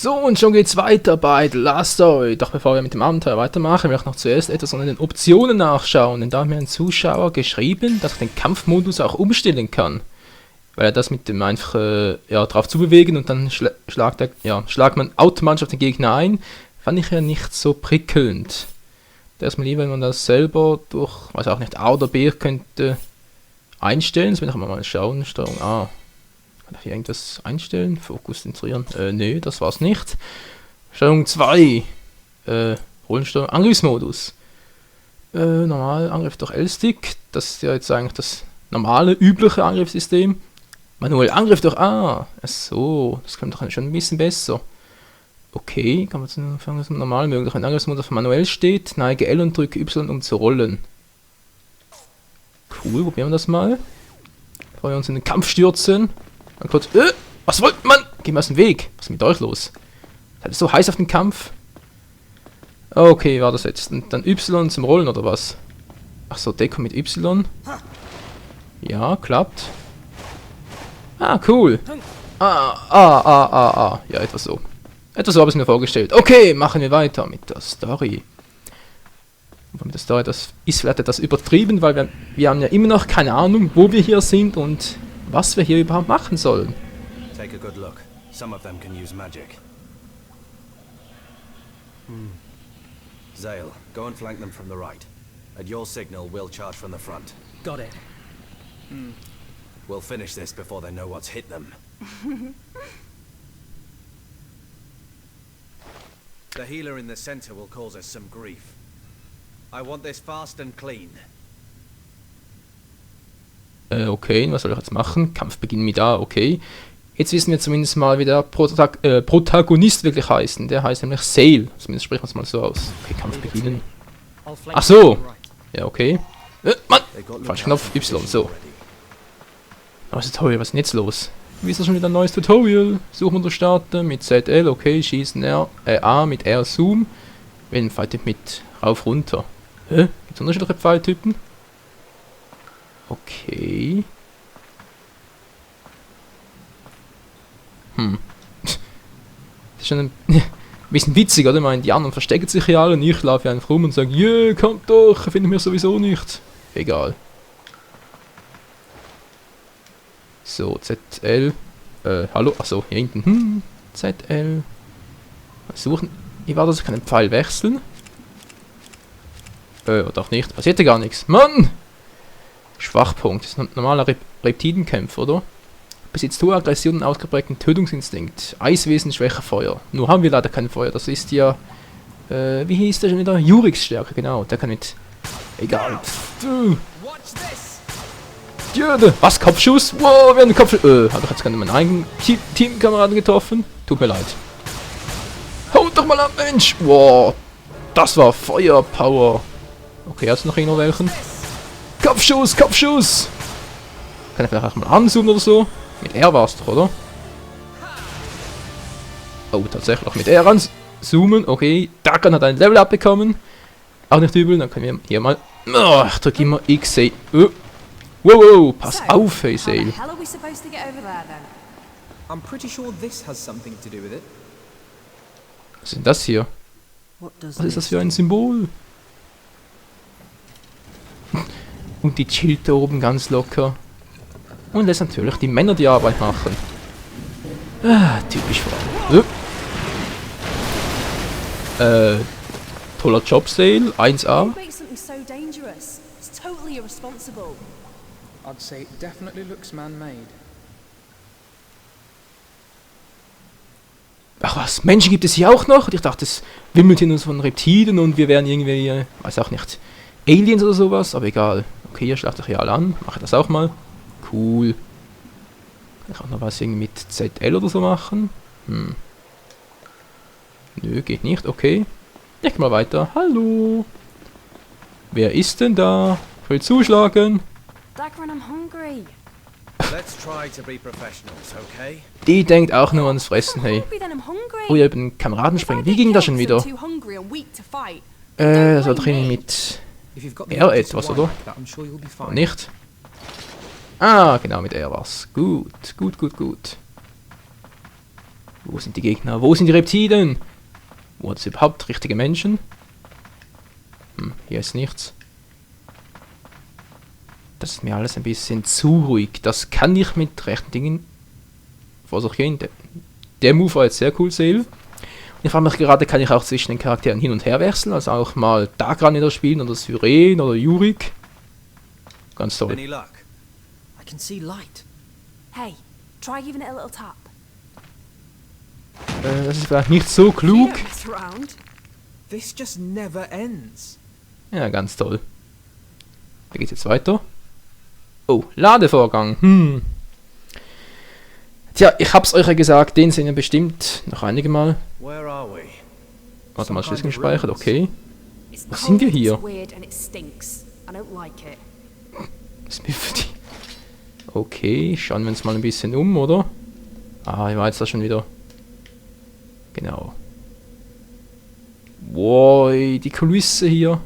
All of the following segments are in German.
So, und schon geht's weiter bei The Last Story. Doch bevor wir mit dem Abenteuer weitermachen, will ich noch zuerst etwas unter den Optionen nachschauen. Denn da hat mir ein Zuschauer geschrieben, dass ich den Kampfmodus auch umstellen kann. Weil er das mit dem einfach drauf zu bewegen und dann schlagt man automatisch auf den Gegner ein. Fand ich ja nicht so prickelnd. Da ist mir lieber, wenn man das selber durch, weiß auch nicht, A oder B könnte einstellen. Das will ich mal schauen. Steuerung A. Kann ich hier irgendwas einstellen? Fokus zentrieren? Nö, das war's nicht. Steuerung 2. Rollensteuerung. Angriffsmodus. Normal Angriff durch L-Stick. Das ist ja jetzt eigentlich das normale, übliche Angriffssystem. Manuell Angriff durch A. Achso, das kommt doch schon ein bisschen besser. Okay, kann man zum Anfang normal möglich. Wenn Angriffsmodus auf manuell steht, neige L und drücke Y, um zu rollen. Cool, probieren wir das mal. Bevor wir uns in den Kampf stürzen. Dann kurz, was wollt man? Geh mal aus dem Weg. Was ist mit euch los? Seid ihr so heiß auf den Kampf? Okay, war das jetzt. Und dann Y zum Rollen oder was? Achso, Deckung mit Y. Ja, klappt. Ah, cool. Ja, etwas so. Etwas so habe ich mir vorgestellt. Okay, machen wir weiter mit der Story. Und mit der Story, das ist vielleicht etwas übertrieben, weil wir haben ja immer noch keine Ahnung, wo wir hier sind und was wir hier überhaupt machen sollen. Take a good look. Some of them can use magic. Zale, go and flank them from the right. At your signal, we'll charge from the front. Got it. We'll finish this before they know what's hit them. The healer in the center will cause us some grief. I want this fast and clean. Okay, was soll ich jetzt machen? Kampfbeginn mit A, okay. Jetzt wissen wir zumindest mal, wie der Protagonist wirklich heißt. Der heißt nämlich Zale. Zumindest sprechen wir es mal so aus. Okay, Kampf beginnen. Ach so! Ja, okay. Mann! Falsch Knopf, Y, so. Aber Tutorial, was ist denn jetzt los? Wie ist das schon wieder ein neues Tutorial? Suchen wir starten mit ZL, okay, schießen A mit R, Zoom. Wählen Pfeiltyp mit rauf, runter. Gibt es unterschiedliche Pfeiltypen? Okay. Das ist schon ein bisschen witzig, oder? Ich meine, die anderen verstecken sich ja alle und ich laufe einfach rum und sage, yeah, kommt doch, findet mir sowieso nicht. Egal. So, ZL. Hallo, achso, hier hinten. ZL. Suchen. Wie war das? Ich kann den Pfeil wechseln. Oder auch nicht. Passiert ja gar nichts. Mann! Schwachpunkt. Das ist ein normaler Reptilenkämpfer, oder? Besitzt hohe Aggression und ausgeprägten Tötungsinstinkt. Eiswesen, schwächer Feuer. Nur haben wir leider kein Feuer. Das ist ja... wie hieß der schon wieder? Jurix Stärke, genau. Der kann mit... Egal. Was? Kopfschuss? Wow, wir haben einen Kopfschuss. Habe ich jetzt gerade meinen eigenen Teamkameraden getroffen? Tut mir leid. Haut doch mal ab, Mensch! Wow, das war Feuerpower. Okay, hast du noch irgendwo welchen? Kopfschuss, Kopfschuss! Kann ich vielleicht auch mal anzoomen oder so? Mit R war's doch, oder? Oh, tatsächlich mit R anzoomen. Okay, Dakan hat ein Level abbekommen. Auch nicht übel, dann können wir hier mal... Oh, ich drücke immer X. Wow, pass auf, hey, Zale. Was ist denn das hier? Was ist das für ein Symbol? Und die chillt da oben ganz locker. Und lässt natürlich die Männer die Arbeit machen. Typisch Frauen. Toller Job, Zale. 1A. I'd say it definitely looks man-made. Ach was, Menschen gibt es hier auch noch? Und ich dachte, es wimmelt hier nur von Reptilien und wir wären irgendwie, weiß auch nicht, Aliens oder sowas, aber egal. Okay, ihr schlagt euch ja alle an, mache das auch mal. Cool. Kann ich auch noch was irgendwie mit ZL oder so machen? Nö, geht nicht, okay. Ich geh mal weiter. Hallo. Wer ist denn da? Ich will zuschlagen. Die denkt auch nur ans Fressen, hey. Oh, ihr habt einen Kameraden springen. Wie ging das schon wieder? Das war drin mit R etwas, oder? Oh, nicht? Ah, genau, mit R war's. Gut. Wo sind die Gegner? Wo sind die Reptilien? Wo hat es überhaupt richtige Menschen? Hier ist nichts. Das ist mir alles ein bisschen zu ruhig. Das kann ich mit rechten Dingen vor sich gehen. Der Move war jetzt sehr cool, Sale. Und ich frage mich gerade, kann ich auch zwischen den Charakteren hin und her wechseln? Also auch mal Dagran wieder spielen oder Syren oder Yurik. Ganz toll. Any luck? I can see light. Hey, try giving it a little tap. Das ist vielleicht nicht so klug. Don't mess around. This just never ends. Ja, ganz toll. Da geht's jetzt weiter. Oh, Ladevorgang. Tja, ich hab's euch ja gesagt, den sehen wir bestimmt noch einige Mal. Where are we? Warte mal, Schlüssel gespeichert, okay. It's Was sind wir cold, hier? It's weird and it stinks. I don't like it. Das ist mir für die. Okay, schauen wir uns mal ein bisschen um, oder? Ah, ich war jetzt da schon wieder. Genau. Wow, die Kulisse hier.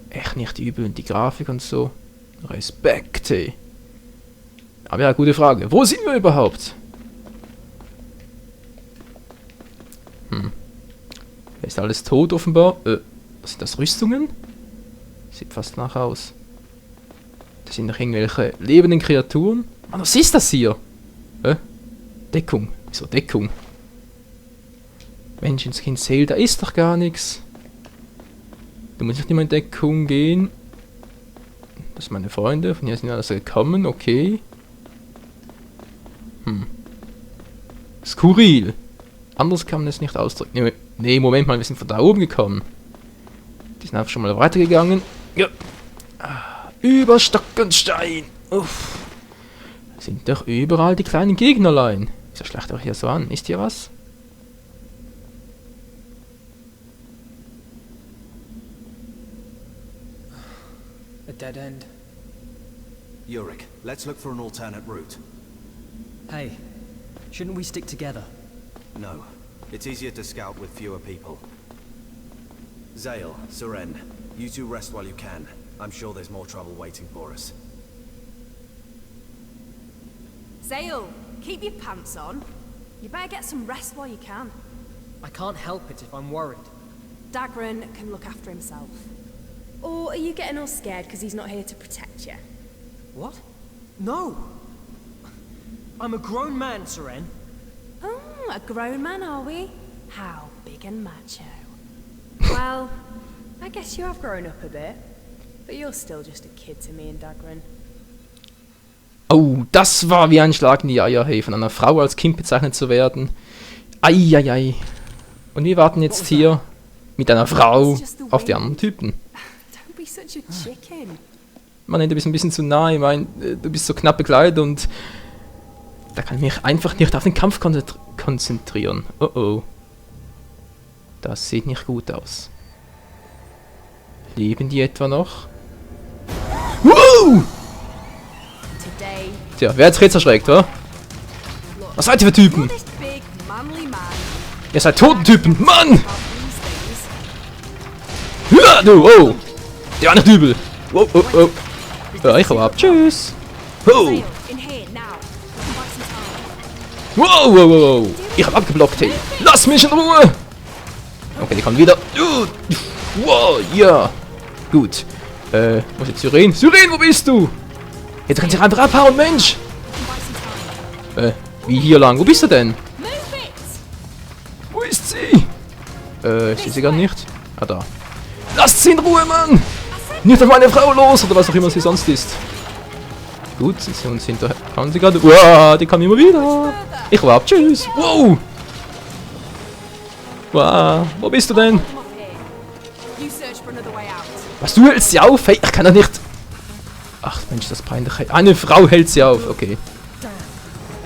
Echt nicht übel und die Grafik und so. Respekt, ey. Aber ja, gute Frage. Wo sind wir überhaupt? Ist alles tot offenbar? Was sind das, Rüstungen? Sieht fast nach aus. Das sind noch irgendwelche lebenden Kreaturen. Ah, was ist das hier? Deckung. Wieso Deckung? Menschenskind Sale, da ist doch gar nichts. Du musst nicht immer in Deckung gehen. Das sind meine Freunde, von hier sind alle gekommen, okay. Skurril. Anders kann man es nicht ausdrücken. Nee, Moment mal, wir sind von da oben gekommen. Die sind einfach schon mal weitergegangen. Ja. Über Stock und Stein. Uff. Sind doch überall die kleinen Gegnerlein. Wieso schleicht auch hier so an? Ist hier was? A dead end. Yurik, let's look for an alternate route. Hey, shouldn't we stick together? No. It's easier to scout with fewer people. Zale, Seren, you two rest while you can. I'm sure there's more trouble waiting for us. Zale, keep your pants on. You better get some rest while you can. I can't help it if I'm worried. Dagran can look after himself. Or are you getting all scared because he's not here to protect you? What? No! I'm a grown man, Seren. Oh, a grown man, are we? How big and macho. Well, I guess you have grown up a bit. But you're still just a kid to me and Dagran. Oh, das war wie ein Schlag in die Eier, hey, von einer Frau als Kind bezeichnet zu werden. Eieiei. Und wir warten jetzt hier mit einer Frau auf die anderen Typen. Don't be such a chicken. Mann, du bist ein bisschen zu nah, ich meine, du bist so knapp bekleidet und da kann ich mich einfach nicht auf den Kampf konzentrieren. Oh oh. Das sieht nicht gut aus. Leben die etwa noch? Wow! Today, Tja, wer hat's jetzt erschreckt, oder? Was seid ihr für Typen? this big, manly man Ihr seid Totentypen, Mann! about these days. Ja, du, oh! Der war nicht übel. Wow, oh, oh. Ja, ich hau ab. Tschüss. Oh! Zale, in here, now. We can buy some time. Wow, wow, wow, wow. Ich hab abgeblockt, hey. Lass mich in Ruhe! Okay, die kommt wieder. Wow, ja. Gut. Wo ist jetzt Syren? Syren, wo bist du? Jetzt kannst du dich einfach abhauen, Mensch! Wie hier lang? Wo bist du denn? Move it! Wo ist sie? Ich sehe sie gar nicht. Ah, da. Lasst sie in Ruhe, Mann! Nicht auf meine Frau los, oder was auch immer sie sonst ist. Gut, sie sind uns hinterher. Kann sie gerade. Wow, die kam immer wieder. Ich war ab. Tschüss. Wow! Wow, wo bist du denn? Come up here. You search for another way out. Was, du hältst sie auf? Hey, ich kann doch nicht. Ach Mensch, das ist peinlich. Hey, eine Frau hält sie auf. Okay.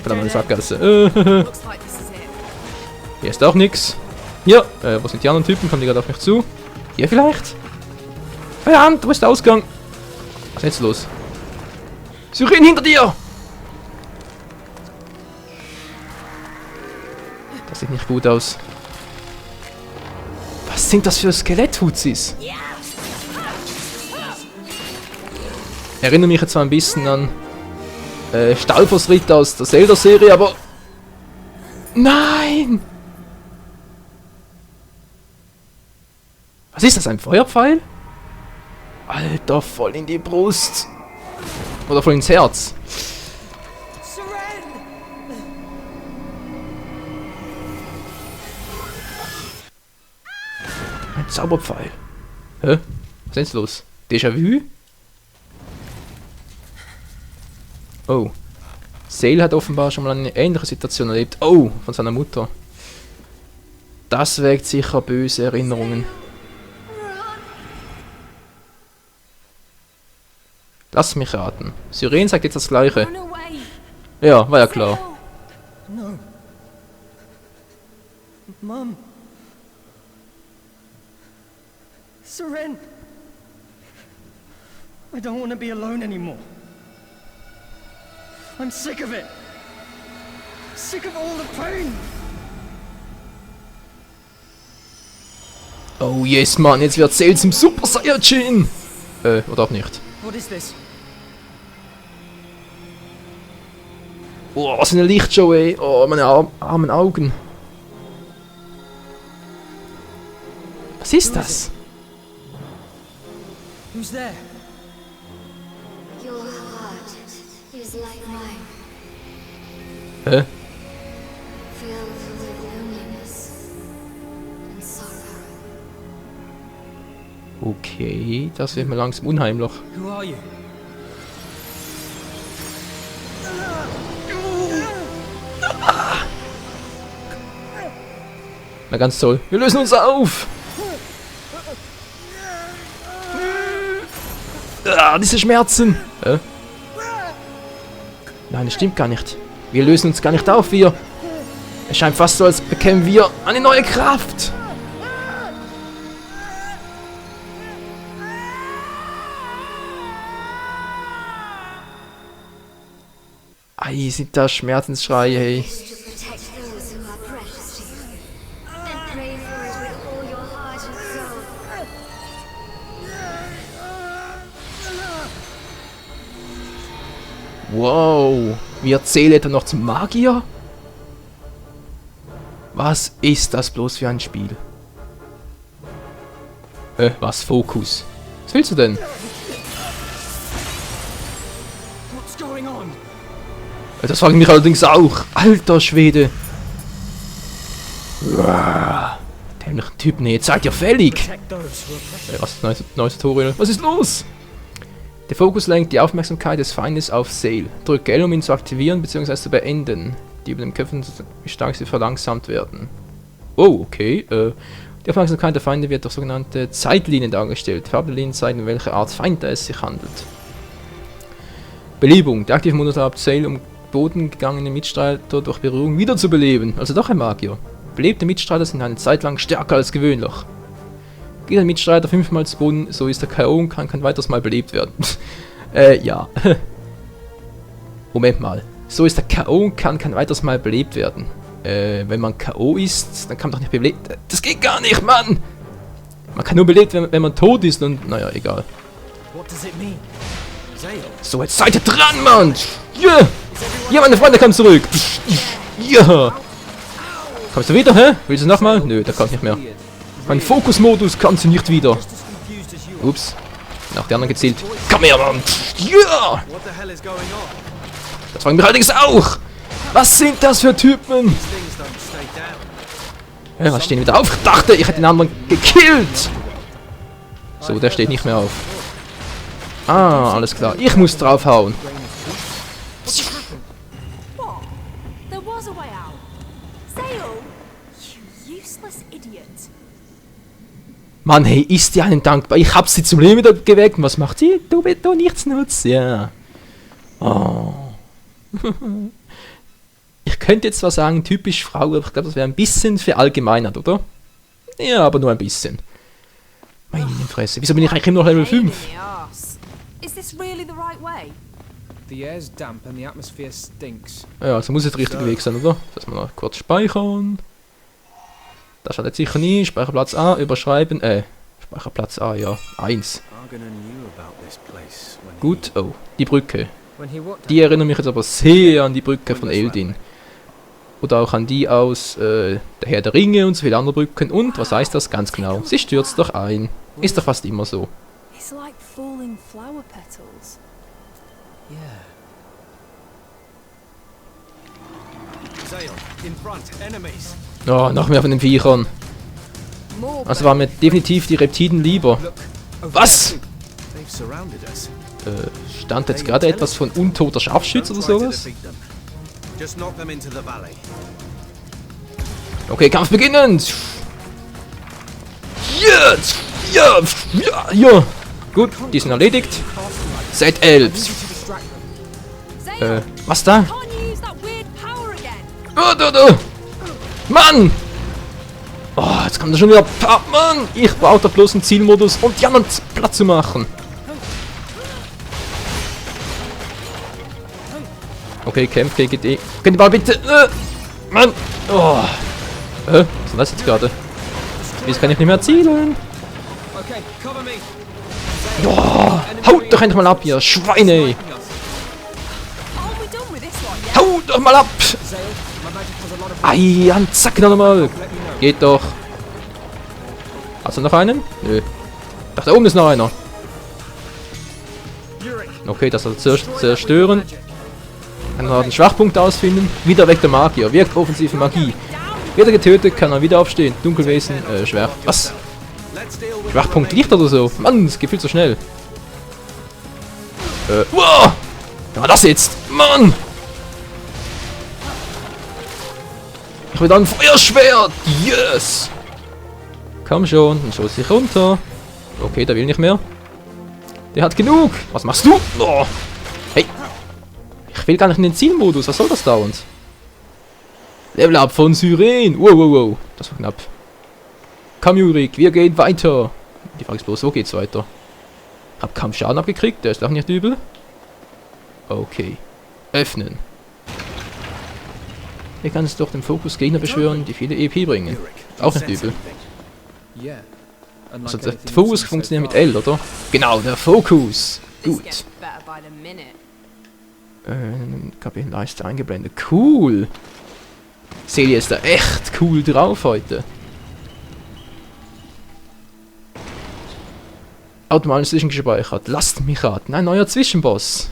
Verdammt, eine Sackgasse. Looks like this is it. Hier ist auch nix. Hier, wo sind die anderen Typen? Kommen die gerade auf mich zu? Hier vielleicht? Verdammt, wo ist der Ausgang? Was ist jetzt los? Syren hinter dir! Das sieht nicht gut aus. Was sind das für Skeletthuzis? Erinnere mich jetzt zwar ein bisschen an Stalfos Ritter aus der Zelda-Serie, aber... Nein! Was ist das, ein Feuerpfeil? Alter, voll in die Brust. Oder voll ins Herz. Ein Zauberpfeil. Hä? Was ist jetzt los? Déjà-vu? Oh. Zale hat offenbar schon mal eine ähnliche Situation erlebt. Oh, von seiner Mutter. Das weckt sicher böse Erinnerungen. Lass mich raten. Syren sagt jetzt das Gleiche. Run away. Ja, war ja klar. No. Mum. Seren. I don't want to be alone anymore. I'm sick of it. Sick of all the pain. Oh yes, Mann, jetzt wird Zale zum Super Saiyajin. Oder auch nicht. What is this? Oh, was eine Lichtshow, ey. Oh, meine armen Augen. Was ist das? Who's there? Your heart is like mine, Hä? filled with loneliness and sorrow. Okay, das wird mir langsam unheimlich. Who are you? Na ganz toll. Wir lösen uns auf. Ah, diese Schmerzen. Hä? Nein, das stimmt gar nicht. Wir lösen uns gar nicht auf, wir. Es scheint fast so, als bekämen wir eine neue Kraft. Ei, sind das Schmerzensschreie, hey. To protect those who are precious to you, and pray for it with all your heart and soul. Wow, wir zählen etwa noch zum Magier? Was ist das bloß für ein Spiel? Was? Fokus? Was willst du denn? What's going on? Das frage ich mich allerdings auch. Alter Schwede. Uah, dämlichen Typ, nee, jetzt seid ihr fällig. Protect those who are precious. Was? Neues Tutorial. Was ist los? Der Fokus lenkt die Aufmerksamkeit des Feindes auf Zale. Drücke L, um ihn zu aktivieren bzw. zu beenden. Die über den Köpfen, wie stark sie verlangsamt werden. Oh, okay. Die Aufmerksamkeit der Feinde wird durch sogenannte Zeitlinien dargestellt. Farblinien zeigen, welche Art Feind es sich handelt. Belebung. Der aktive Modus erlaubt Zale, um Boden gegangene Mitstreiter durch Berührung wiederzubeleben. Also doch ein Magier. Belebte Mitstreiter sind eine Zeit lang stärker als gewöhnlich. Geht ein Mitstreiter 5-mal zu Boden, so ist er K.O. und kann kein weiteres Mal belebt werden. Ja. Moment mal. So ist er K.O. und kann kein weiteres Mal belebt werden. Wenn man K.O. ist, dann kann man doch nicht belebt... Das geht gar nicht, Mann! Man kann nur belebt werden, wenn man tot ist und... Naja, egal. What does it mean? Zale. So, jetzt seid ihr dran, Mann! Ja! Ja, meine Freunde, kommen zurück! Ja! Kommst du wieder, hä? Willst du nochmal? Nö, der kommt nicht mehr. Mein Fokusmodus kann sie nicht wieder. Just as confused as you are. Ups. Nach der anderen gezielt. Komm her, Mann! Ja! What the hell is going on? Das fragen wir allerdings auch! Was sind das für Typen? Things don't stay down. Was stehen wieder auf? Ich dachte, ich hätte den anderen gekillt! So, der steht nicht mehr auf. Ah, alles klar. Ich muss draufhauen. What? There was a way out. Zale! You useless idiot. Mann, hey, ist dir einen dankbar. Ich hab sie zum Leben wieder geweckt. Und was macht sie? Du willst doch nichts nutzen. Ja. Oh. Ich könnte jetzt zwar sagen, typisch Frau, aber ich glaube, das wäre ein bisschen verallgemeinert, oder? Ja, aber nur ein bisschen. Meine Fresse. Wieso bin ich eigentlich immer noch Level 5? Pain in the arse. Is this really the right way? The air's damp and the atmosphere stinks. Ja, also muss es der richtige Weg sein, oder? Dass wir noch kurz speichern. Das schaut jetzt sicher nie. Speicherplatz A, überschreiben. Speicherplatz A, ja. 1. Argonaut knew about this place when Gut, oh, die Brücke. When he walked Die erinnern mich jetzt aber sehr an die Brücke von Eldin. Oder auch an die aus der Herr der Ringe und so viele andere Brücken. Und was heißt das ganz genau? Sie stürzt doch ein. Ist doch fast immer so. It's like falling flower petals. Zale, in front, enemies. Oh, noch mehr von den Viechern. More Also waren mir definitiv die Reptiden lieber. Was? They've surrounded us. Stand jetzt gerade etwas von untoter Scharfschütze oder Don't try to sowas? defeat them. Just knock them into the valley. Okay, Kampf beginnen! Jetzt! Ja! Ja! Ja! Gut, die sind erledigt. Seid Elbs. Zale, Was da? can't you use that weird power again? Oh, da! Mann! Oh, jetzt kommt er schon wieder. Mann! Ich brauche da bloß einen Zielmodus, um die anderen platt zu machen. Okay, kämpft gegen die. Könnt ihr mal bitte. Mann! Oh! Was ist denn das jetzt gerade? Jetzt kann ich nicht mehr zielen. Okay, cover me. Oh, haut doch endlich mal ab, ihr Schweine! Are we done with this one yet? Haut doch mal ab! Zale, my magic has a lot of Ei, an Zack noch mal! Geht doch! Hast du noch einen? Nö. Ach, da oben ist noch einer. Okay, das soll zerstören. Kann er den Schwachpunkt ausfinden. Wieder weg der Magier. Wirkt offensive Magie. Wird er getötet, kann er wieder aufstehen. Dunkelwesen, schwer. Was? Let's deal with Schwachpunkt Licht oder so? Mann, es geht viel zu schnell. Wow! Was war das jetzt? Mann! Ich will dann ein Feuerschwert! Yes! Komm schon, dann schoss ich runter. Okay, der will nicht mehr. Der hat genug! Was machst du? Oh. Hey! Ich will gar nicht in den Zielmodus, was soll das dauernd? Level up von Syren! Wow, wow, wow. Das war knapp. Komm, Jurik, wir gehen weiter. Die Frage ist bloß, wo geht's weiter? Hab kaum Schaden abgekriegt, der ist auch nicht übel. Okay. Öffnen. Hier kann es durch den Fokus Gegner beschwören, die viele EP bringen. Auch nicht übel. Yeah. Also der Fokus funktioniert mit L, oder? Genau, der Fokus. This Gut. gets better by the minute. Kabinenleiste eingeblendet. Cool. Celia ist da echt cool drauf heute. Automatisch zwischengespeichert. Lasst mich raten. Ein neuer Zwischenboss.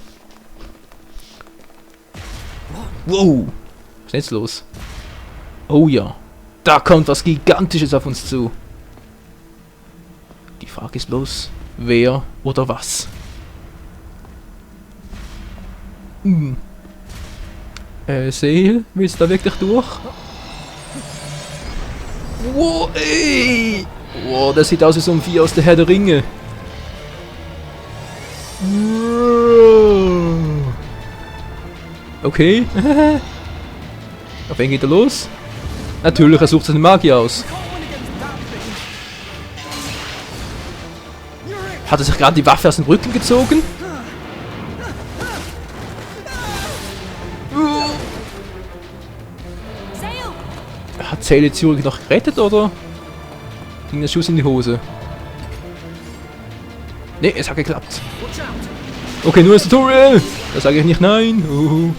Wow. Was ist jetzt los? Oh ja. Da kommt was Gigantisches auf uns zu. Die Frage ist bloß, wer oder was? Seel, willst du da wirklich durch? Wow, ey! Wow, das sieht aus wie so ein Vieh aus der Herr der Ringe. Okay. Auf wen geht er los? Natürlich, er sucht seine Magie aus. Hat er sich gerade die Waffe aus dem Rücken gezogen? Zale, Hat Zale Zürich noch gerettet oder ging der Schuss in die Hose? Ne, es hat geklappt. Okay, nur ein Tutorial. Da sage ich nicht nein.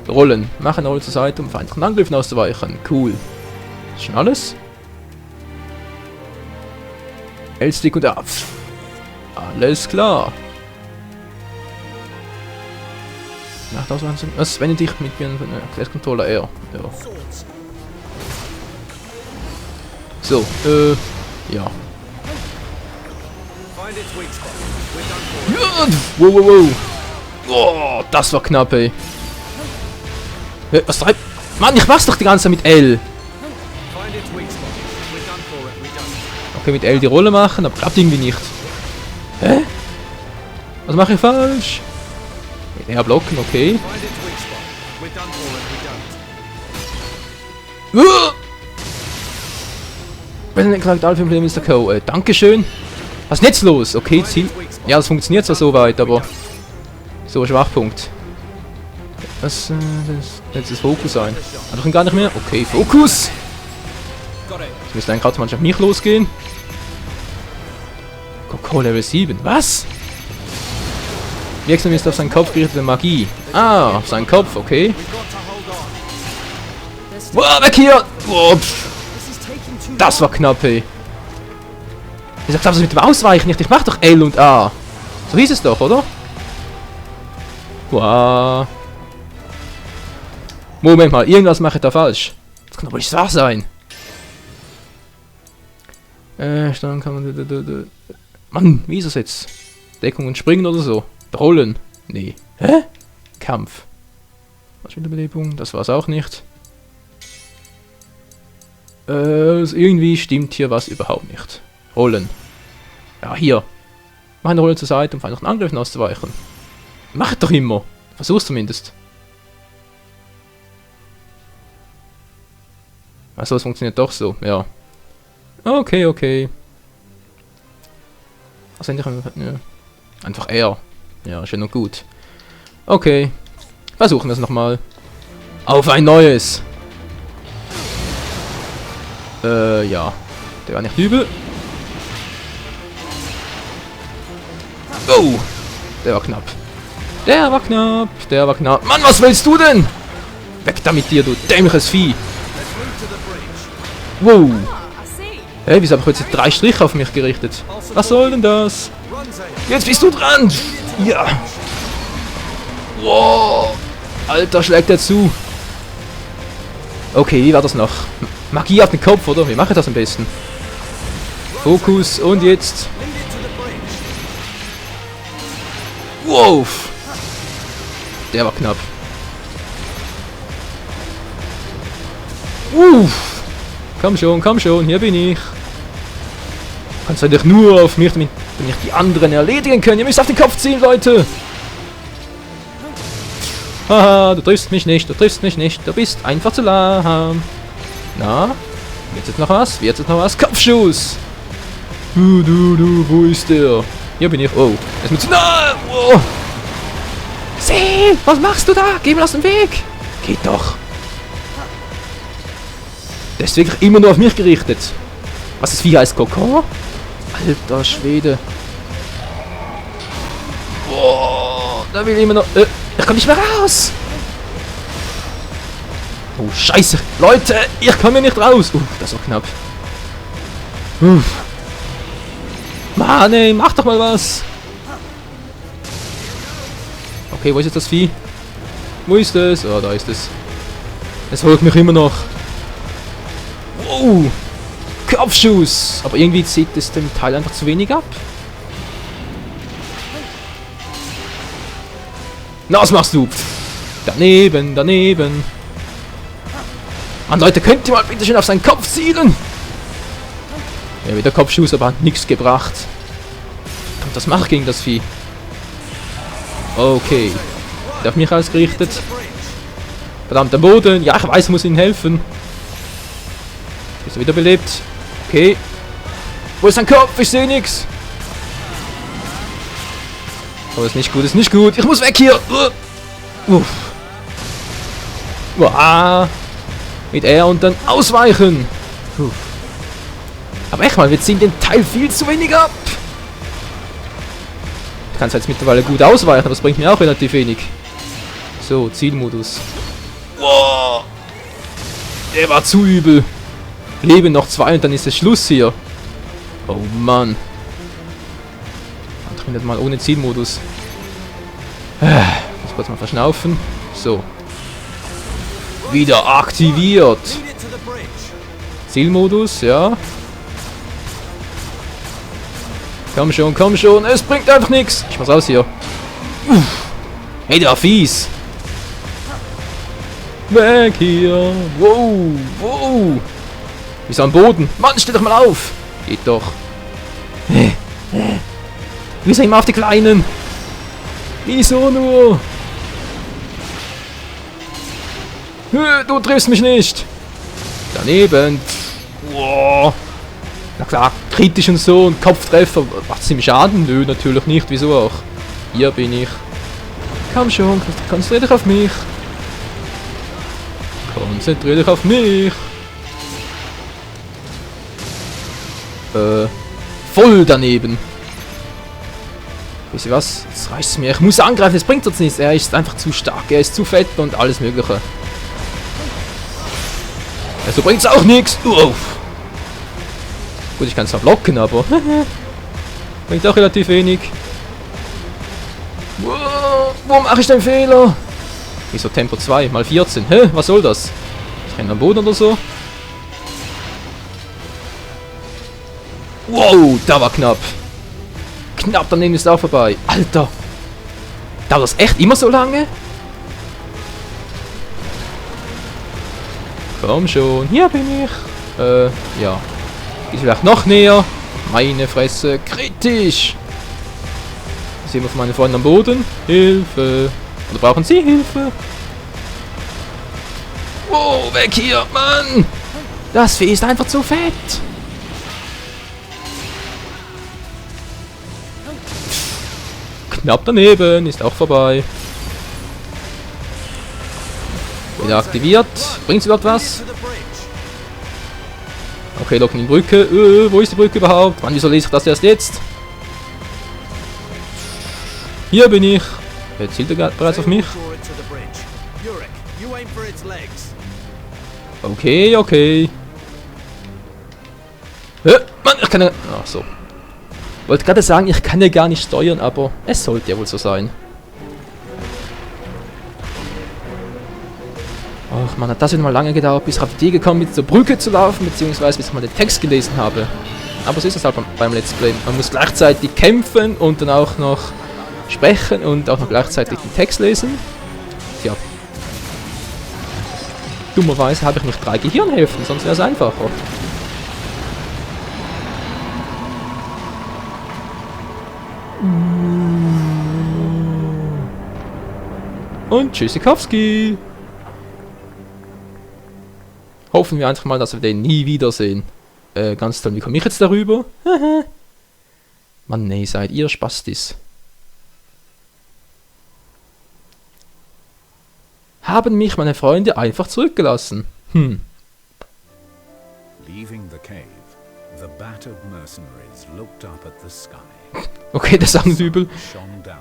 Rollen. Machen Rolle zur Seite, um feindlichen Angriffen auszuweichen. Cool. Ist schon alles? L-Stick und ab. Alles klar. Nach das was wenn ich dich mit mir einen Quest-Controller R. Ja. So, ja. Find its weak spot. We're done for. Ja, wow, wow, wow. Oh, das war knapp, ey. Was treibt? Mann, ich mach's doch die ganze Zeit mit L. Find its weak spot. We're done for it. We done. Okay, mit L die Rolle machen, aber klappt irgendwie nicht. Hä? Was mache ich falsch? Mit R blocken, okay. Find its weak spot. We're done for it. We don't. Resident Charakter für Mr. Co. Dankeschön. Was ist denn jetzt los? Okay, Ziel. Ja, das funktioniert zwar soweit, aber. So, Schwachpunkt. Das jetzt das Fokus sein. Hat doch ihn gar nicht mehr. Okay, Fokus! Got it. Das müsste eigentlich gerade manchmal nicht losgehen. Coco Level 7. Was? Wechseln ist auf seinen Kopf gerichtete Magie. Ah, auf seinen Kopf, okay. We've got to hold on. Wow, weg hier! Oh, das war knapp, ey. Ich sag, das mit dem Ausweichen nicht. Ich mach doch L und A. So hieß es doch, oder? Wow. Moment mal, irgendwas mache ich da falsch. Das kann doch wohl nicht wahr sein. Dann kann man... Mann, wie ist das jetzt? Deckung und Springen oder so? Rollen? Nee. Hä? Kampf. Was mit der Belebung? Das war's auch nicht. Also irgendwie stimmt hier was überhaupt nicht. Rollen. Ja, hier. Mach eine Rolle zur Seite, um einfach einen Angriff auszuweichen. Mach doch immer. Versuch's zumindest. Achso, es funktioniert doch so, ja. Okay, okay. Also ja. Einfach R. Ja, schön und gut. Okay. Versuchen wir es nochmal. Auf ein neues. Ja. Der war nicht übel. Oh! Der war knapp. Der war knapp. Der war knapp. Mann, was willst du denn? Weg da mit dir, du dämliches Vieh. Wow. Hey, wieso habe ich jetzt 3 Striche auf mich gerichtet? Was soll denn das? Jetzt bist du dran! Ja! Wow! Alter, schlägt er zu! Okay, wie war das noch? Magie auf den Kopf, oder? Wie mache ich das am besten? Fokus und jetzt... Wow! Der war knapp. Komm schon, hier bin ich. Kannst du doch nur auf mich, damit ich die anderen erledigen können. Ihr müsst auf den Kopf ziehen, Leute. Haha, du triffst mich nicht, du bist einfach zu lahm. Na, wird jetzt noch was? Kopfschuss. Wo ist der? Hier bin ich. Oh, er ist mir zu nahe. Oh. Seh, was machst du da? Geh mir aus dem Weg. Geht doch. Der ist wirklich immer nur auf mich gerichtet. Was das Vieh heißt? Kokon? Alter Schwede. Boah, da will ich immer noch... ich komm nicht mehr raus. Oh, scheiße. Leute, ich komme nicht raus. Das war knapp. Mann, ey, mach doch mal was. Okay, wo ist jetzt das Vieh? Wo ist es? Oh, da ist es. Es holt mich immer noch. Wow! Kopfschuss! Aber irgendwie zieht es dem Teil einfach zu wenig ab. Na, was machst du? Daneben. Mann, Leute, könnt ihr mal bitte schön auf seinen Kopf zielen? Ja, wieder Kopfschuss, aber hat nichts gebracht. Und das mache ich gegen das Vieh. Okay. Der auf mich ausgerichtet. Verdammt, der Boden. Ja, ich weiß, ich muss ihnen helfen. Ist er wieder belebt? Okay. Wo ist sein Kopf? Ich sehe nichts. Oh, ist nicht gut, Ich muss weg hier. Wow. Mit R und dann ausweichen. Aber echt mal, wir ziehen den Teil viel zu wenig ab. Ich kann es jetzt mittlerweile gut ausweichen, das bringt mir auch relativ wenig. So, Zielmodus. Wow. Der war zu übel. Leben noch 2 und dann ist es Schluss hier. Oh Mann. Man trainiert mal ohne Zielmodus. Muss kurz mal verschnaufen. So. Wieder aktiviert. Zielmodus, ja. Komm schon. Es bringt einfach nichts. Ich muss raus hier. Hey, der war fies. Weg hier. Wow. Wie ist er am Boden? Mann, steh doch mal auf. Geht doch. Wir sind immer auf die Kleinen. Wieso nur? Du triffst mich nicht. Daneben. Wow. Na klar, kritisch und so. Und Kopftreffer. Macht es ihm Schaden? Nö, natürlich nicht. Wieso auch? Hier bin ich. Komm schon, konzentrier dich auf mich. Konzentrier dich auf mich. Voll daneben. Wisst ihr was? Jetzt reicht's mir. Ich muss angreifen, es bringt uns nichts. Er ist einfach zu stark. Er ist zu fett und alles mögliche. Also bringt's auch nichts. Uff. Gut, ich kann es zwar blocken, aber bringt auch relativ wenig. Wow, wo mache ich den Fehler? Wieso Tempo 2 mal 14? Hä? Was soll das? Ich renne am Boden oder so? Wow, da war knapp. Knapp daneben ist auch vorbei. Alter. Dauert das echt immer so lange? Komm schon, hier bin ich. Ja. Geht vielleicht noch näher. Meine Fresse, kritisch. Sehen wir von meinen Freunden am Boden. Hilfe. Oder brauchen sie Hilfe? Wow, weg hier, Mann. Das Vieh ist einfach zu fett. Knapp daneben, ist auch vorbei. Wieder aktiviert. Bringt überhaupt was? Okay, locken die Brücke. Wo ist die Brücke überhaupt? Mann, wieso lese ich das erst jetzt? Hier bin ich. Jetzt zielt er bereits auf mich. Okay, okay. Mann, ich kann ja... Ach so. Wollte gerade sagen, ich kann ja gar nicht steuern, aber es sollte ja wohl so sein. Ach man, hat das wieder mal lange gedauert, bis ich auf die Idee gekommen bin, zur Brücke zu laufen, beziehungsweise bis ich mal den Text gelesen habe. Aber so ist es halt beim Let's Play. Man muss gleichzeitig kämpfen und dann auch noch sprechen und auch noch gleichzeitig den Text lesen. Tja. Dummerweise habe ich noch 3 Gehirnhälften, sonst wäre es einfacher. Und Tschüssikowski. Hoffen wir einfach mal, dass wir den nie wiedersehen. Ganz toll, wie komme ich jetzt darüber? Mann, nee, seid ihr Spastis. Haben mich meine Freunde einfach zurückgelassen. Leaving the cave, the battered mercenaries looked up at the sky. Okay, das sagen übel.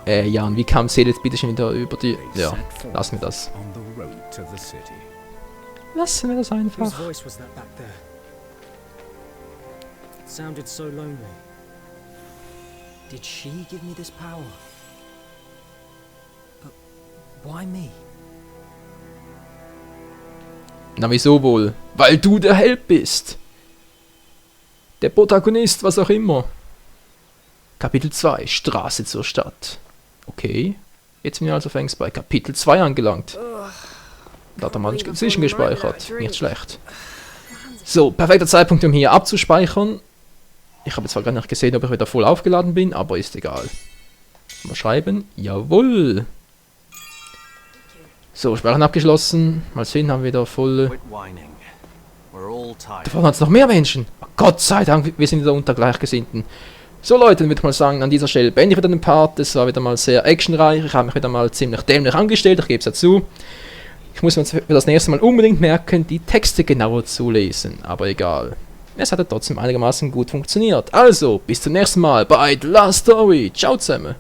Ja, und wie kam Seele jetzt bitte schon wieder über die... Ja, lassen wir das. On the road to the city. Lassen wir das einfach. Whose voice was that back there? It sounded so lonely. Did she give me this power? But why me? Na, wieso wohl? Weil du der Held bist. Der Protagonist, was auch immer. Kapitel 2, Straße zur Stadt. Okay. Jetzt sind wir also fängst bei Kapitel 2 angelangt. Da hat er mal zwischengespeichert. Nicht schlecht. So, perfekter Zeitpunkt, um hier abzuspeichern. Ich habe zwar gar nicht gesehen, ob ich wieder voll aufgeladen bin, aber ist egal. Mal schreiben. Jawohl. So, Speichern abgeschlossen. Mal sehen, haben wir wieder voll... Da vorne hat es noch mehr Menschen. Oh, Gott sei Dank, wir sind wieder unter Gleichgesinnten. So Leute, dann würde ich mal sagen, an dieser Stelle beende ich wieder den Part. Es war wieder mal sehr actionreich. Ich habe mich wieder mal ziemlich dämlich angestellt, ich gebe es ja zu. Ich muss mir für das nächste Mal unbedingt merken, die Texte genauer zu lesen. Aber egal. Es hat ja trotzdem einigermaßen gut funktioniert. Also, bis zum nächsten Mal bei The Last Story. Ciao zusammen.